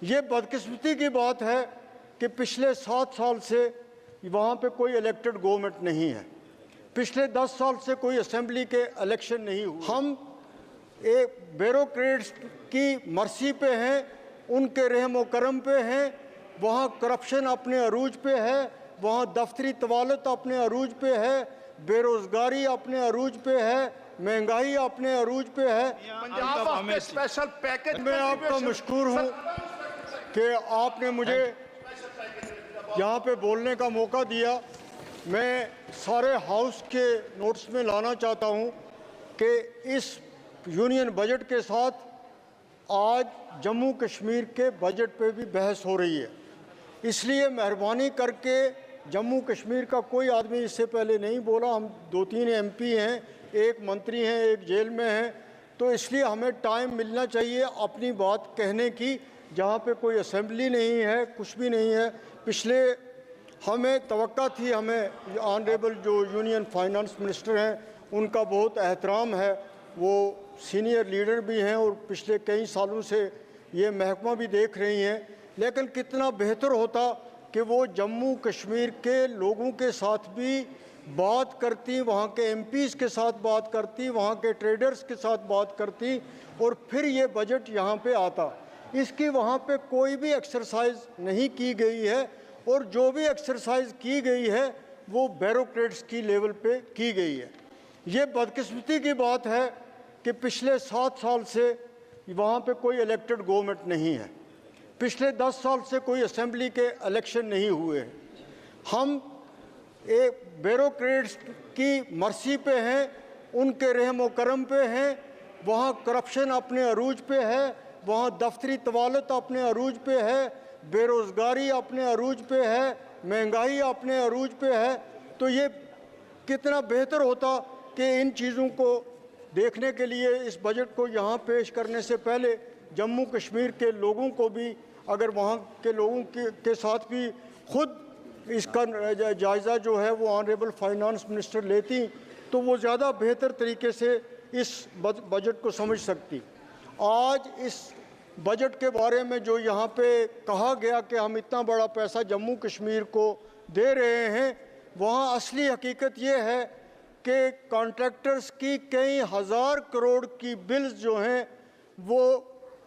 ये बदकिस्मती की बात है कि पिछले 7 साल से वहाँ पे कोई इलेक्टेड गवर्नमेंट नहीं है। पिछले 10 साल से कोई असेंबली के इलेक्शन नहीं हुए। हम एक ब्यूरोक्रेट्स की मर्सी पे हैं, उनके रहम व करम पे हैं। वहाँ करप्शन अपने अरूज पे है, वहाँ दफ्तरी तवालत अपने अरूज पे है, बेरोजगारी अपने अरूज पे है, महंगाई अपने अरूज पे है। पंजाब के स्पेशल पैकेज मैं आपका मशकूर हूँ कि आपने मुझे यहाँ पे बोलने का मौका दिया। मैं सारे हाउस के नोट्स में लाना चाहता हूँ कि इस यूनियन बजट के साथ आज जम्मू कश्मीर के बजट पे भी बहस हो रही है। इसलिए मेहरबानी करके जम्मू कश्मीर का कोई आदमी इससे पहले नहीं बोला। हम 2-3 एमपी हैं, एक मंत्री हैं, एक जेल में हैं, तो इसलिए हमें टाइम मिलना चाहिए अपनी बात कहने की। जहाँ पे कोई असेंबली नहीं है, कुछ भी नहीं है। पिछले हमें तवक्का थी, हमें ऑनरेबल जो यूनियन फाइनेंस मिनिस्टर हैं उनका बहुत एहतराम है, वो सीनियर लीडर भी हैं और पिछले कई सालों से ये महकमा भी देख रही हैं। लेकिन कितना बेहतर होता कि वो जम्मू कश्मीर के लोगों के साथ भी बात करती, वहाँ के एमपीज़ के साथ बात करती, वहाँ के ट्रेडर्स के साथ बात करती और फिर ये बजट यहाँ पे आता। इसकी वहाँ पे कोई भी एक्सरसाइज नहीं की गई है और जो भी एक्सरसाइज की गई है वो ब्यूरोक्रेट्स की लेवल पे की गई है। ये बदकिस्मती की बात है कि पिछले 7 साल से वहाँ पे कोई इलेक्टेड गवर्नमेंट नहीं है। पिछले 10 साल से कोई असेंबली के इलेक्शन नहीं हुए हैं। हम एक ब्यूरोक्रेट्स की मर्सी पे हैं, उनके रहम व करम पे हैं। वहाँ करप्शन अपने अरूज पे है, वहाँ दफ्तरी तवालत अपने अरूज पे है, बेरोज़गारी अपने अरूज पे है, महंगाई अपने अरूज पे है। तो ये कितना बेहतर होता कि इन चीज़ों को देखने के लिए इस बजट को यहाँ पेश करने से पहले जम्मू कश्मीर के लोगों को भी, अगर वहाँ के लोगों के साथ भी खुद इसका जायज़ा जो है वो ऑनरेबल फाइनेंस मिनिस्टर लेती तो वो ज़्यादा बेहतर तरीके से इस बजट को समझ सकती। आज इस बजट के बारे में जो यहाँ पे कहा गया कि हम इतना बड़ा पैसा जम्मू कश्मीर को दे रहे हैं, वहाँ असली हकीकत ये है कि कॉन्ट्रैक्टर्स की कई हज़ार करोड़ की बिल्स जो हैं वो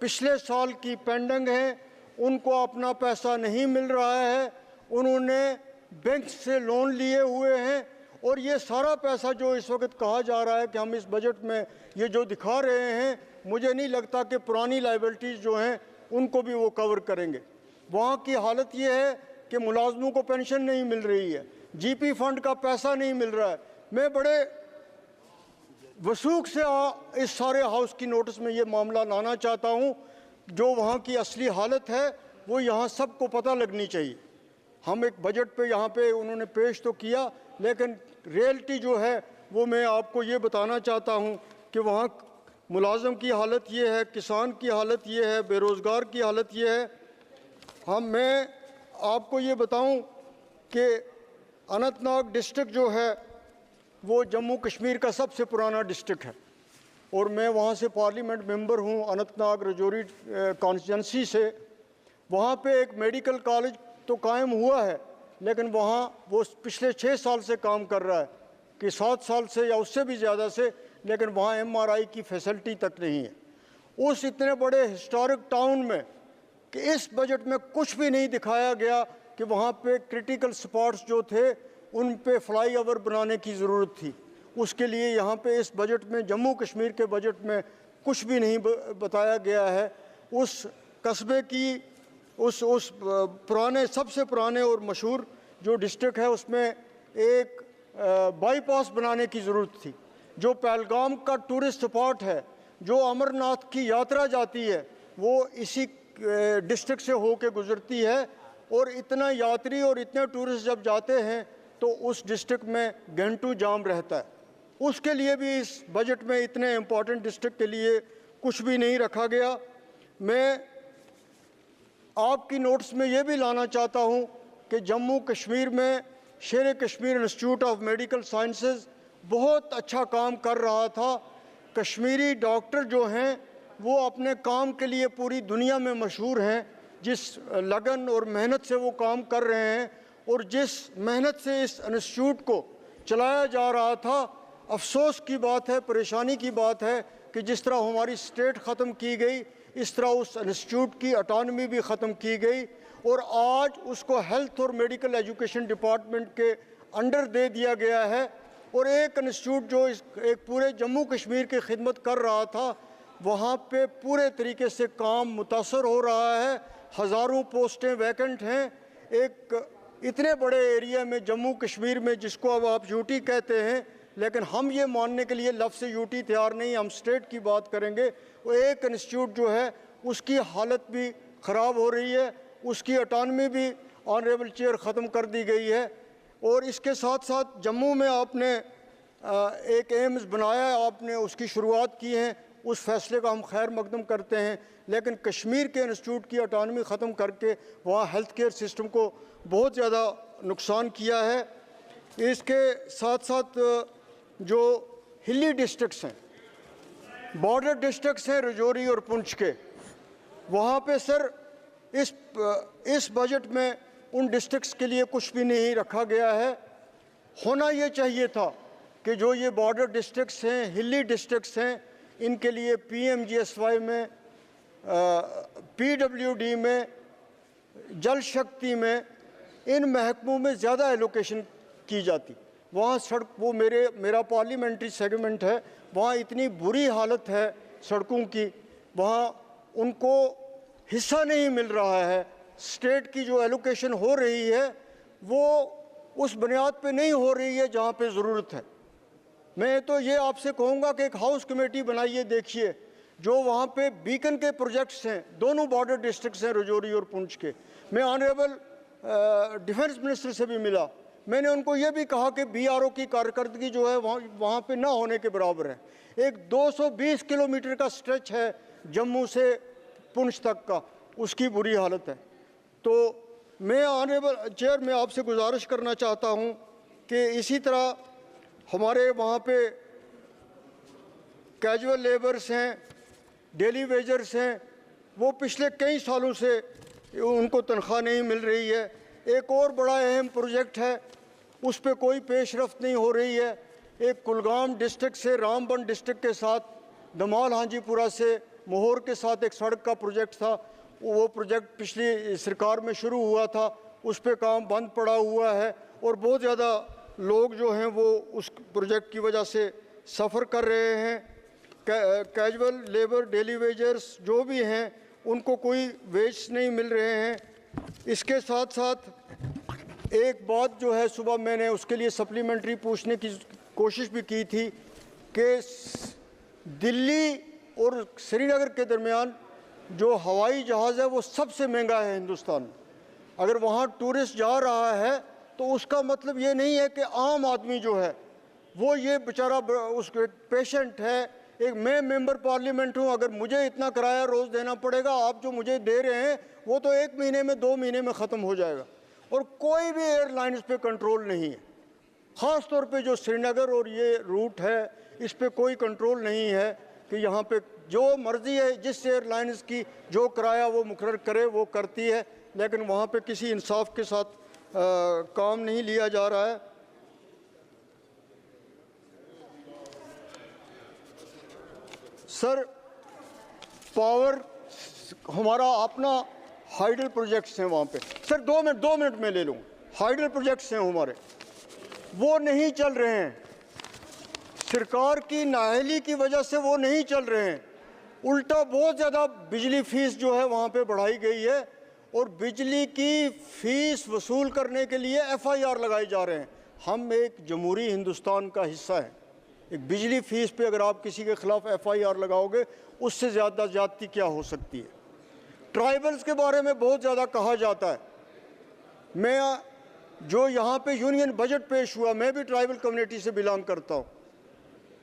पिछले साल की पेंडिंग हैं, उनको अपना पैसा नहीं मिल रहा है, उन्होंने बैंक से लोन लिए हुए हैं और ये सारा पैसा जो इस वक्त कहा जा रहा है कि हम इस बजट में ये जो दिखा रहे हैं, मुझे नहीं लगता कि पुरानी लाइबिलिटीज़ जो हैं उनको भी वो कवर करेंगे। वहाँ की हालत ये है कि मुलाजमों को पेंशन नहीं मिल रही है, जीपी फंड का पैसा नहीं मिल रहा है। मैं बड़े वसूख से इस सारे हाउस की नोटिस में ये मामला लाना चाहता हूँ। जो वहाँ की असली हालत है वो यहाँ सबको पता लगनी चाहिए। हम एक बजट पे यहाँ पे उन्होंने पेश तो किया, लेकिन रियलिटी जो है वो मैं आपको ये बताना चाहता हूँ कि वहाँ मुलाजम की हालत ये है, किसान की हालत ये है, बेरोज़गार की हालत ये है। मैं आपको ये बताऊँ कि अनंतनाग डिस्ट्रिक्ट जो है वो जम्मू कश्मीर का सबसे पुराना डिस्ट्रिक्ट है और मैं वहाँ से पार्लियामेंट मेंबर हूँ, अनंतनाग रजौरी कॉन्स्टिट्यूंसी से। वहाँ पे एक मेडिकल कॉलेज तो कायम हुआ है, लेकिन वहाँ वो पिछले 6 साल से काम कर रहा है कि 7 साल से या उससे भी ज़्यादा से, लेकिन वहाँ MRI की फैसिलिटी तक नहीं है। उस इतने बड़े हिस्टोरिक टाउन में कि इस बजट में कुछ भी नहीं दिखाया गया कि वहाँ पे क्रिटिकल स्पॉट्स जो थे उन पे फ्लाईओवर बनाने की ज़रूरत थी। उसके लिए यहाँ पे इस बजट में, जम्मू कश्मीर के बजट में कुछ भी नहीं बताया गया है। उस कस्बे की उस पुराने, सबसे पुराने और मशहूर जो डिस्ट्रिक्ट है उसमें एक बाईपास बनाने की ज़रूरत थी। जो पहलगाम का टूरिस्ट स्पॉट है, जो अमरनाथ की यात्रा जाती है, वो इसी डिस्ट्रिक्ट से होके गुजरती है और इतना यात्री और इतने टूरिस्ट जब जाते हैं तो उस डिस्ट्रिक्ट में घंटों जाम रहता है। उसके लिए भी इस बजट में इतने इम्पॉर्टेंट डिस्ट्रिक्ट के लिए कुछ भी नहीं रखा गया। मैं आपकी नोट्स में ये भी लाना चाहता हूँ कि जम्मू कश्मीर में शेर Kashmir institute of medical sciences बहुत अच्छा काम कर रहा था। कश्मीरी डॉक्टर जो हैं वो अपने काम के लिए पूरी दुनिया में मशहूर हैं। जिस लगन और मेहनत से वो काम कर रहे हैं और जिस मेहनत से इस इंस्टीट्यूट को चलाया जा रहा था, अफसोस की बात है, परेशानी की बात है कि जिस तरह हमारी स्टेट ख़त्म की गई, इस तरह उस इंस्टीट्यूट की ऑटोनॉमी भी ख़त्म की गई और आज उसको हेल्थ और मेडिकल एजुकेशन डिपार्टमेंट के अंडर दे दिया गया है। और एक इंस्टीट्यूट जो एक पूरे जम्मू कश्मीर की खिदमत कर रहा था, वहाँ पे पूरे तरीके से काम मुतासर हो रहा है। हज़ारों पोस्टें वैकेंट हैं एक इतने बड़े एरिया में, जम्मू कश्मीर में, जिसको अब आप यूटी कहते हैं, लेकिन हम ये मानने के लिए लफ्ज़ यूटी तैयार नहीं, हम स्टेट की बात करेंगे। वो एक इंस्टीट्यूट जो है उसकी हालत भी ख़राब हो रही है, उसकी ऑटोनॉमी भी ऑनरेबल चेयर ख़त्म कर दी गई है। और इसके साथ साथ जम्मू में आपने एक एम्स बनाया है, आपने उसकी शुरुआत की है, उस फैसले का हम खैर मकदम करते हैं। लेकिन कश्मीर के इंस्टीट्यूट की ऑटोनॉमी ख़त्म करके वहाँ हेल्थ केयर सिस्टम को बहुत ज़्यादा नुकसान किया है। इसके साथ साथ जो हिली डिस्ट्रिक्ट्स हैं, बॉर्डर डिस्ट्रिक्ट्स हैं रजौरी और पुंछ के, वहाँ पे सर इस बजट में उन डिस्ट्रिक्ट्स के लिए कुछ भी नहीं रखा गया है। होना ये चाहिए था कि जो ये बॉर्डर डिस्ट्रिक्ट्स हैं, हिली डिस्ट्रिक्ट्स हैं, इनके लिए PMGSY में, PWD में, जल शक्ति में, इन महकमों में ज़्यादा एलोकेशन की जाती। वहाँ सड़क, वो मेरा पार्लियामेंट्री सेगमेंट है, वहाँ इतनी बुरी हालत है सड़कों की, वहाँ उनको हिस्सा नहीं मिल रहा है। स्टेट की जो एलोकेशन हो रही है वो उस बुनियाद पे नहीं हो रही है जहाँ पे ज़रूरत है। मैं तो ये आपसे कहूँगा कि एक हाउस कमेटी बनाइए, देखिए जो वहाँ पे बीकन के प्रोजेक्ट्स हैं, दोनों बॉर्डर डिस्ट्रिक्ट्स हैं रजौरी और पुंछ के। मैं ऑनरेबल डिफेंस मिनिस्टर से भी मिला, मैंने उनको ये भी कहा कि BRO की कारकर्दगी जो है वहाँ पे ना होने के बराबर है। एक 220 किलोमीटर का स्ट्रेच है जम्मू से पुंछ तक का, उसकी बुरी हालत है। तो मैं ऑनरेबल चेयर में आपसे गुजारिश करना चाहता हूँ कि इसी तरह हमारे वहाँ पे कैजुअल लेबर्स हैं, डेली वेजर्स हैं, वो पिछले कई सालों से उनको तनख्वाह नहीं मिल रही है। एक और बड़ा अहम प्रोजेक्ट है, उस पर कोई पेशरफ्त नहीं हो रही है। एक कुलगाम डिस्ट्रिक्ट से रामबन डिस्ट्रिक्ट के साथ दमाल हांजीपुरा से मोहर के साथ एक सड़क का प्रोजेक्ट था, वो प्रोजेक्ट पिछली सरकार में शुरू हुआ था, उस पर काम बंद पड़ा हुआ है और बहुत ज़्यादा लोग जो हैं वो उस प्रोजेक्ट की वजह से सफ़र कर रहे हैं। कैजुअल लेबर, डेली वेजर्स जो भी हैं, उनको कोई वेज नहीं मिल रहे हैं। इसके साथ साथ एक बात जो है, सुबह मैंने उसके लिए सप्लीमेंट्री पूछने की कोशिश भी की थी कि दिल्ली और श्रीनगर के दरमियान जो हवाई जहाज़ है वो सबसे महंगा है हिंदुस्तान में। अगर वहाँ टूरिस्ट जा रहा है तो उसका मतलब ये नहीं है कि आम आदमी जो है वो ये बेचारा उस पेशेंट है। एक मैं मेंबर पार्लियामेंट हूँ, अगर मुझे इतना किराया रोज़ देना पड़ेगा, आप जो मुझे दे रहे हैं वो तो 1 महीने में 2 महीने में ख़त्म हो जाएगा। और कोई भी एयरलाइंस पे कंट्रोल नहीं है, ख़ास तौर पे जो श्रीनगर और ये रूट है इस पे कोई कंट्रोल नहीं है कि यहाँ पे जो मर्ज़ी है जिस एयरलाइंस की जो किराया वो मुकर्रर करे वो करती है, लेकिन वहाँ पे किसी इंसाफ के साथ काम नहीं लिया जा रहा है। सर, पावर हमारा अपना हाइडल प्रोजेक्ट्स हैं वहाँ पे। सर 2 मिनट में ले लूँ। हाइडल प्रोजेक्ट्स हैं हमारे, वो नहीं चल रहे हैं, सरकार की नाअहली की वजह से वो नहीं चल रहे हैं। उल्टा बहुत ज़्यादा बिजली फ़ीस जो है वहाँ पे बढ़ाई गई है और बिजली की फ़ीस वसूल करने के लिए FIR लगाए जा रहे हैं। हम एक जमहूरी हिंदुस्तान का हिस्सा है। एक बिजली फ़ीस पे अगर आप किसी के ख़िलाफ़ FIR लगाओगे, उससे ज़्यादा ज़्यादती क्या हो सकती है। ट्राइबल्स के बारे में बहुत ज़्यादा कहा जाता है। मैं जो यहाँ पे यूनियन बजट पेश हुआ, मैं भी ट्राइबल कम्युनिटी से बिलोंग करता हूँ,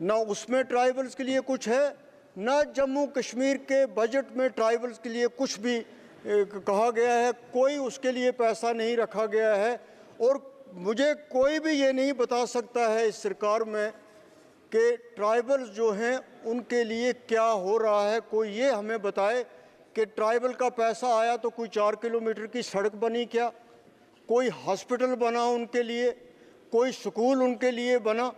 ना उसमें ट्राइबल्स के लिए कुछ है, ना जम्मू कश्मीर के बजट में ट्राइबल्स के लिए कुछ भी कहा गया है, कोई उसके लिए पैसा नहीं रखा गया है। और मुझे कोई भी ये नहीं बता सकता है इस सरकार में कि ट्राइबल्स जो हैं उनके लिए क्या हो रहा है। कोई ये हमें बताए कि ट्राइबल का पैसा आया तो कोई 4 किलोमीटर की सड़क बनी क्या, कोई हॉस्पिटल बना उनके लिए, कोई स्कूल उनके लिए बना।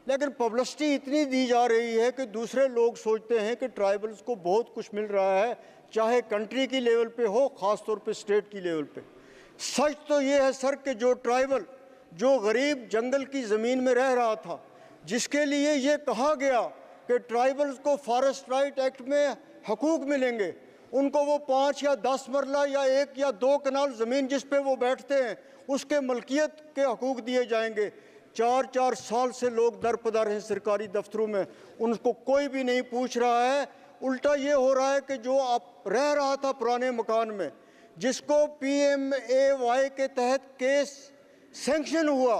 लेकिन पब्लिसिटी इतनी दी जा रही है कि दूसरे लोग सोचते हैं कि ट्राइबल्स को बहुत कुछ मिल रहा है, चाहे कंट्री की लेवल पे हो, ख़ास तौर पे स्टेट की लेवल पे। सच तो ये है सर कि जो ट्राइबल, जो गरीब जंगल की ज़मीन में रह रहा था, जिसके लिए ये कहा गया कि ट्राइबल्स को फॉरेस्ट राइट एक्ट में हकूक़ मिलेंगे, उनको वो 5 या 10 मरला या 1 या 2 कनाल ज़मीन जिस पे वो बैठते हैं उसके मलकियत के हकूक़ दिए जाएंगे। 4-4 साल से लोग दर पदर हैं सरकारी दफ्तरों में, उनको कोई भी नहीं पूछ रहा है। उल्टा ये हो रहा है कि जो आप रह रहा था पुराने मकान में, जिसको PMAY के तहत केस सैंक्शन हुआ,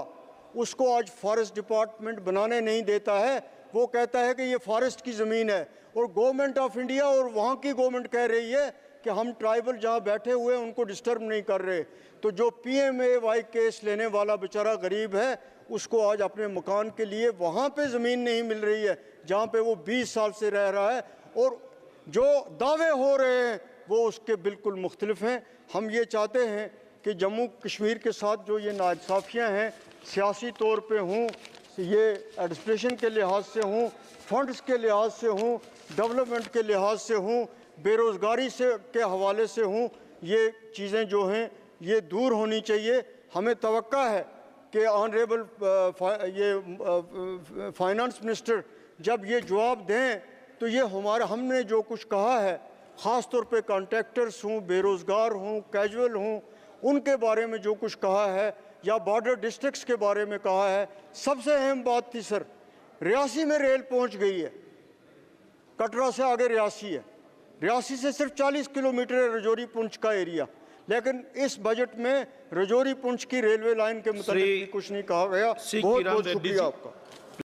उसको आज फॉरेस्ट डिपार्टमेंट बनाने नहीं देता है। वो कहता है कि ये फॉरेस्ट की ज़मीन है, और गवर्नमेंट ऑफ इंडिया और वहाँ की गवर्नमेंट कह रही है कि हम ट्राइबल जहाँ बैठे हुए हैं उनको डिस्टर्ब नहीं कर रहे। तो जो PMAY केस लेने वाला बेचारा गरीब है, उसको आज अपने मकान के लिए वहाँ पे ज़मीन नहीं मिल रही है जहाँ पे वो 20 साल से रह रहा है, और जो दावे हो रहे हैं वो उसके बिल्कुल मुख्तलिफ हैं। हम ये चाहते हैं कि जम्मू कश्मीर के साथ जो ये नाइंसाफ़ियाँ हैं, सियासी तौर पे हों, ये एडमिनिस्ट्रेशन के लिहाज से हों, फंड्स के लिहाज से हों, डेवलपमेंट के लिहाज से हों, बेरोज़गारी से के हवाले से हों, ये चीज़ें जो हैं ये दूर होनी चाहिए। हमें तवक्का है कि ऑनरेबल फाइनेंस मिनिस्टर जब ये जवाब दें तो ये हमने जो कुछ कहा है, ख़ास तौर पे कॉन्ट्रैक्टर्स हों, बेरोज़गार हों, कैजुअल हों, उनके बारे में जो कुछ कहा है, या बॉर्डर डिस्ट्रिक्ट्स के बारे में कहा है। सबसे अहम बात थी सर, रियासी में रेल पहुंच गई है, कटरा से आगे रियासी है, रियासी से सिर्फ 40 किलोमीटर है रजौरी पुंछ का एरिया, लेकिन इस बजट में रजौरी पुंछ की रेलवे लाइन के मुताबिक कुछ नहीं कहा गया। बहुत बहुत शुक्रिया आपका।